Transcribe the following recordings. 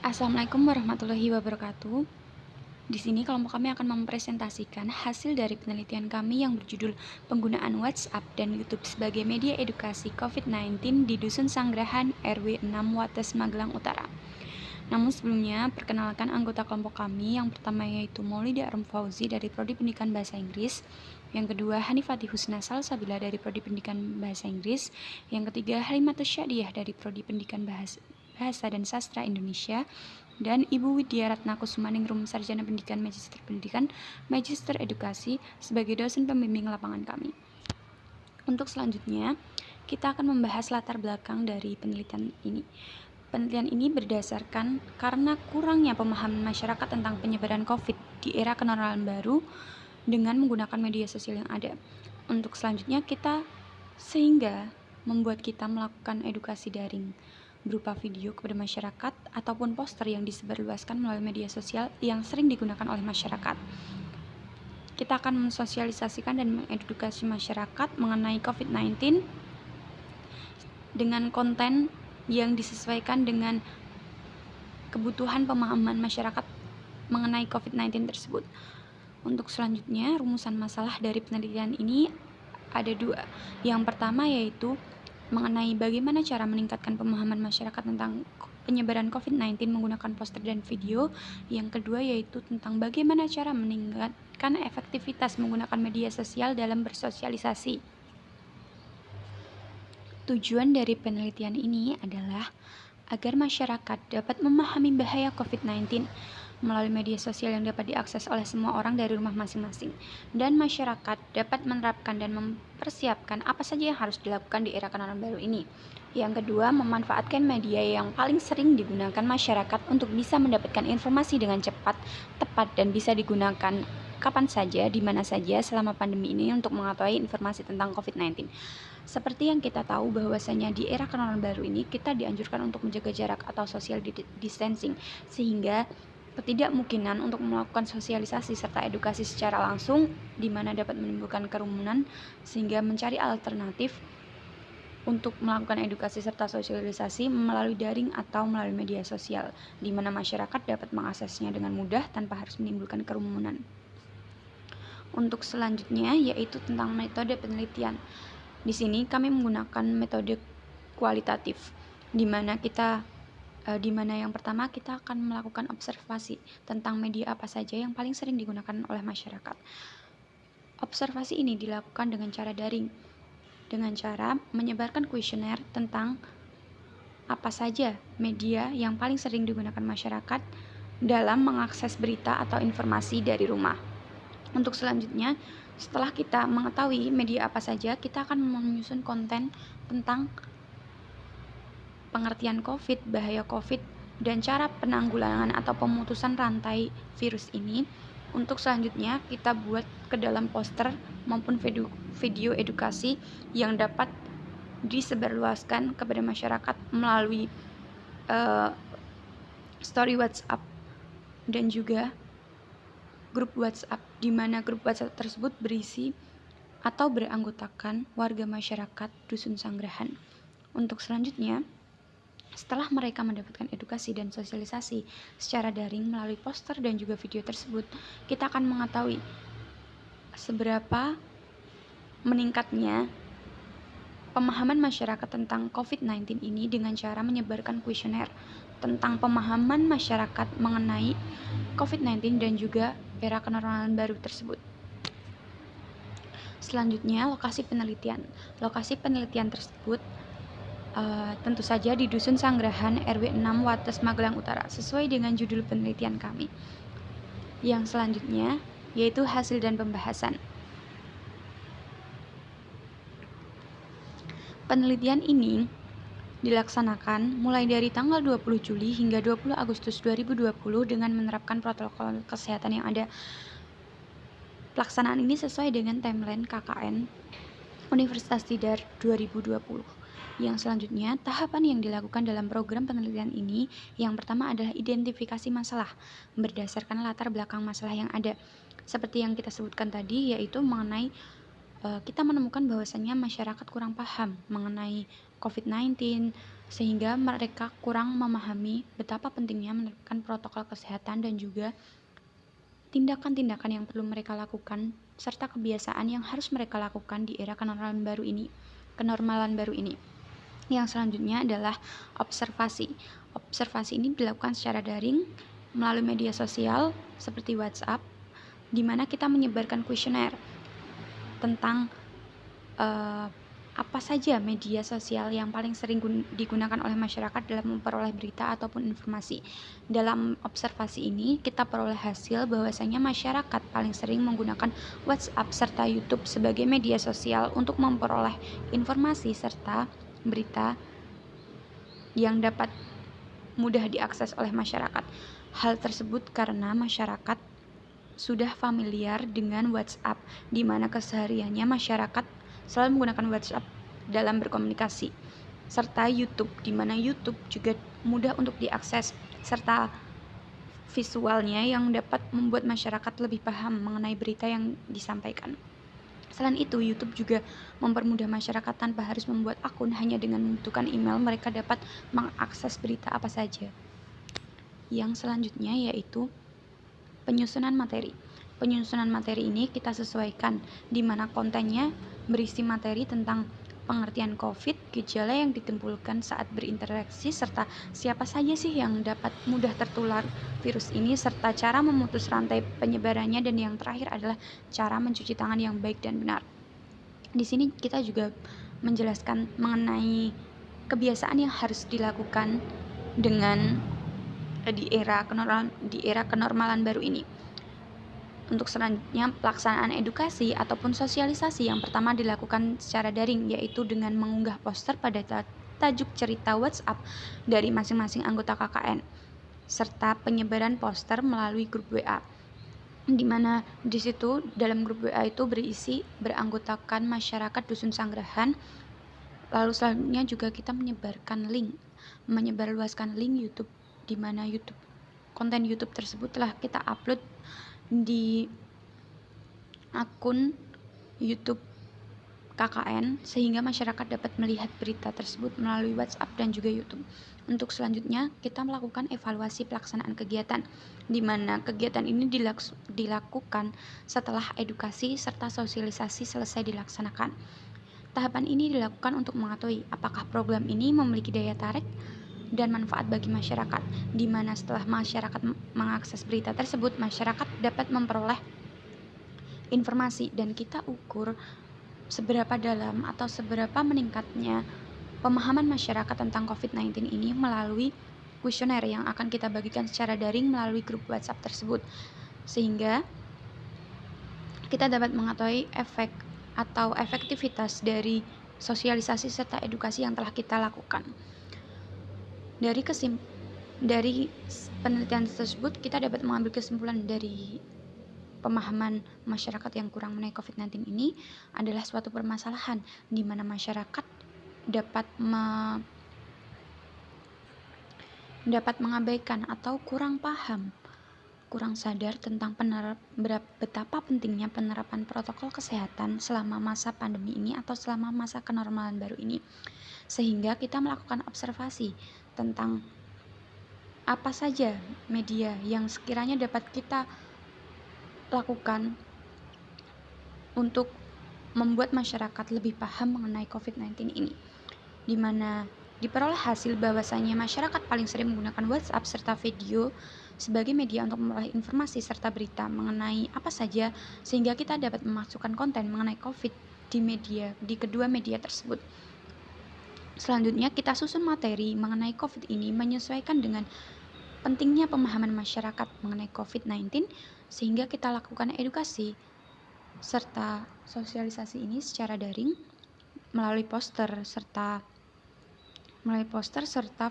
Assalamualaikum warahmatullahi wabarakatuh. Di sini kelompok kami akan mempresentasikan hasil dari penelitian kami yang berjudul Penggunaan WhatsApp dan YouTube sebagai media edukasi COVID-19 di Dusun Sanggrahan RW 6 Wates Magelang Utara. Namun sebelumnya, perkenalkan anggota kelompok kami. Yang pertama yaitu Maulida Arum Fauzi dari Prodi Pendidikan Bahasa Inggris. Yang kedua, Hanifati Husna Salsabila dari Prodi Pendidikan Bahasa Inggris. Yang ketiga, Halimatus Syadiah dari Prodi Pendidikan Bahasa dan Sastra Indonesia. Dan Ibu Widya Ratna Kusumaningrum Sarjana Pendidikan, Magister Edukasi sebagai dosen pembimbing lapangan kami. Untuk selanjutnya, kita akan membahas latar belakang dari penelitian ini. Penelitian ini berdasarkan karena kurangnya pemahaman masyarakat tentang penyebaran COVID di era kenormalan baru dengan menggunakan media sosial yang ada. Untuk selanjutnya sehingga membuat kita melakukan edukasi daring berupa video kepada masyarakat ataupun poster yang disebarluaskan melalui media sosial yang sering digunakan oleh masyarakat. Kita akan mensosialisasikan dan mengedukasi masyarakat mengenai COVID-19 dengan konten yang disesuaikan dengan kebutuhan pemahaman masyarakat mengenai COVID-19 tersebut. Untuk selanjutnya, rumusan masalah dari penelitian ini ada 2. Yang pertama yaitu mengenai bagaimana cara meningkatkan pemahaman masyarakat tentang penyebaran COVID-19 menggunakan poster dan video. Yang kedua yaitu tentang bagaimana cara meningkatkan efektivitas menggunakan media sosial dalam bersosialisasi. Tujuan dari penelitian ini adalah agar masyarakat dapat memahami bahaya COVID-19 melalui media sosial yang dapat diakses oleh semua orang dari rumah masing-masing, dan masyarakat dapat menerapkan dan mempersiapkan apa saja yang harus dilakukan di era kenormalan baru ini. Yang kedua, memanfaatkan media yang paling sering digunakan masyarakat untuk bisa mendapatkan informasi dengan cepat, tepat, dan bisa digunakan kapan saja, di mana saja selama pandemi ini untuk mengetahui informasi tentang COVID-19. Seperti yang kita tahu bahwasanya di era kenormalan baru ini kita dianjurkan untuk menjaga jarak atau social distancing, sehingga ketidakmungkinan untuk melakukan sosialisasi serta edukasi secara langsung di mana dapat menimbulkan kerumunan, sehingga mencari alternatif untuk melakukan edukasi serta sosialisasi melalui daring atau melalui media sosial, di mana masyarakat dapat mengaksesnya dengan mudah tanpa harus menimbulkan kerumunan. Untuk selanjutnya yaitu tentang metode penelitian. Di sini kami menggunakan metode kualitatif, di mana yang pertama kita akan melakukan observasi tentang media apa saja yang paling sering digunakan oleh masyarakat. Observasi ini dilakukan dengan cara daring, dengan cara menyebarkan kuesioner tentang apa saja media yang paling sering digunakan masyarakat dalam mengakses berita atau informasi dari rumah. Untuk selanjutnya, setelah kita mengetahui media apa saja, kita akan menyusun konten tentang pengertian COVID, bahaya COVID, dan cara penanggulangan atau pemutusan rantai virus ini. Untuk selanjutnya, kita buat ke dalam poster maupun video edukasi yang dapat disebarluaskan kepada masyarakat melalui story WhatsApp dan juga grup WhatsApp, di mana grup WhatsApp tersebut berisi atau beranggotakan warga masyarakat Dusun Sanggrahan. Untuk selanjutnya, setelah mereka mendapatkan edukasi dan sosialisasi secara daring melalui poster dan juga video tersebut, kita akan mengetahui seberapa meningkatnya pemahaman masyarakat tentang COVID-19 ini dengan cara menyebarkan kuesioner tentang pemahaman masyarakat mengenai COVID-19 dan juga era kenormalan baru tersebut. Selanjutnya, lokasi penelitian. Lokasi penelitian tersebut tentu saja di Dusun Sanggrahan RW 6 Wates Magelang Utara, sesuai dengan judul penelitian kami. Yang selanjutnya yaitu hasil dan pembahasan. Penelitian ini dilaksanakan mulai dari tanggal 20 Juli hingga 20 Agustus 2020 dengan menerapkan protokol kesehatan yang ada. Pelaksanaan ini sesuai dengan timeline KKN Universitas Tidar 2020. Yang selanjutnya, tahapan yang dilakukan dalam program penelitian ini, yang pertama adalah identifikasi masalah berdasarkan latar belakang masalah yang ada. Seperti yang kita sebutkan tadi, yaitu mengenai kita menemukan bahwasannya masyarakat kurang paham mengenai COVID-19, sehingga mereka kurang memahami betapa pentingnya menerapkan protokol kesehatan dan juga tindakan-tindakan yang perlu mereka lakukan serta kebiasaan yang harus mereka lakukan di era kenormalan baru ini. Yang selanjutnya adalah observasi. Observasi ini dilakukan secara daring melalui media sosial seperti WhatsApp, di mana kita menyebarkan kuesioner tentang apa saja media sosial yang paling sering digunakan oleh masyarakat dalam memperoleh berita ataupun informasi. Dalam observasi ini, kita peroleh hasil bahwasanya masyarakat paling sering menggunakan WhatsApp serta YouTube sebagai media sosial untuk memperoleh informasi serta berita yang dapat mudah diakses oleh masyarakat. Hal tersebut karena masyarakat sudah familiar dengan WhatsApp, di mana kesehariannya masyarakat selalu menggunakan WhatsApp dalam berkomunikasi, serta YouTube, di mana YouTube juga mudah untuk diakses, serta visualnya yang dapat membuat masyarakat lebih paham mengenai berita yang disampaikan. Selain itu, YouTube juga mempermudah masyarakat tanpa harus membuat akun, hanya dengan membutuhkan email mereka dapat mengakses berita apa saja. Yang selanjutnya yaitu penyusunan materi. Penyusunan materi ini kita sesuaikan, di mana kontennya berisi materi tentang pengertian COVID, gejala yang ditimbulkan saat berinteraksi, serta siapa saja sih yang dapat mudah tertular virus ini, serta cara memutus rantai penyebarannya, dan yang terakhir adalah cara mencuci tangan yang baik dan benar. Di sini kita juga menjelaskan mengenai kebiasaan yang harus dilakukan dengan di era kenormalan baru ini. Untuk selanjutnya, pelaksanaan edukasi ataupun sosialisasi yang pertama dilakukan secara daring, yaitu dengan mengunggah poster pada tajuk cerita WhatsApp dari masing-masing anggota KKN, serta penyebaran poster melalui grup WA, di mana di situ dalam grup WA itu beranggotakan masyarakat Dusun Sanggerahan. Lalu selanjutnya juga kita menyebarluaskan link YouTube, di mana konten YouTube tersebut telah kita upload di akun YouTube KKN, sehingga masyarakat dapat melihat berita tersebut melalui WhatsApp dan juga YouTube. Untuk selanjutnya, kita melakukan evaluasi pelaksanaan kegiatan, di mana kegiatan ini dilakukan setelah edukasi serta sosialisasi selesai dilaksanakan. Tahapan ini dilakukan untuk mengetahui apakah program ini memiliki daya tarik dan manfaat bagi masyarakat, di mana setelah masyarakat mengakses berita tersebut, masyarakat dapat memperoleh informasi, dan kita ukur seberapa dalam atau seberapa meningkatnya pemahaman masyarakat tentang COVID-19 ini melalui kuesioner yang akan kita bagikan secara daring melalui grup WhatsApp tersebut, sehingga kita dapat mengetahui efek atau efektivitas dari sosialisasi serta edukasi yang telah kita lakukan. Dari penelitian tersebut, kita dapat mengambil kesimpulan dari pemahaman masyarakat yang kurang mengenai COVID-19 ini adalah suatu permasalahan di mana masyarakat dapat mengabaikan atau kurang paham, kurang sadar tentang betapa pentingnya penerapan protokol kesehatan selama masa pandemi ini atau selama masa kenormalan baru ini, sehingga kita melakukan observasi tentang apa saja media yang sekiranya dapat kita lakukan untuk membuat masyarakat lebih paham mengenai COVID-19 ini, di mana diperoleh hasil bahwasanya masyarakat paling sering menggunakan WhatsApp serta video sebagai media untuk memperoleh informasi serta berita mengenai apa saja, sehingga kita dapat memasukkan konten mengenai COVID di kedua media tersebut. Selanjutnya, kita susun materi mengenai COVID ini menyesuaikan dengan pentingnya pemahaman masyarakat mengenai COVID-19, sehingga kita lakukan edukasi serta sosialisasi ini secara daring melalui poster serta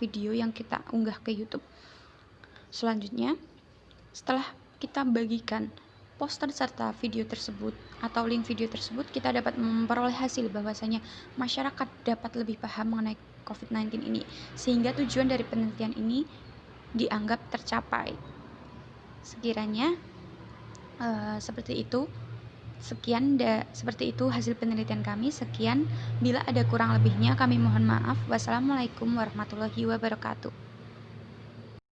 video yang kita unggah ke YouTube. Selanjutnya, setelah kita bagikan poster serta video tersebut atau link video tersebut, kita dapat memperoleh hasil bahwasanya masyarakat dapat lebih paham mengenai COVID-19 ini, sehingga tujuan dari penelitian ini dianggap tercapai. Sekiranya seperti itu Sekian, seperti itu hasil penelitian kami. Sekian, bila ada kurang lebihnya kami mohon maaf. Wassalamualaikum warahmatullahi wabarakatuh.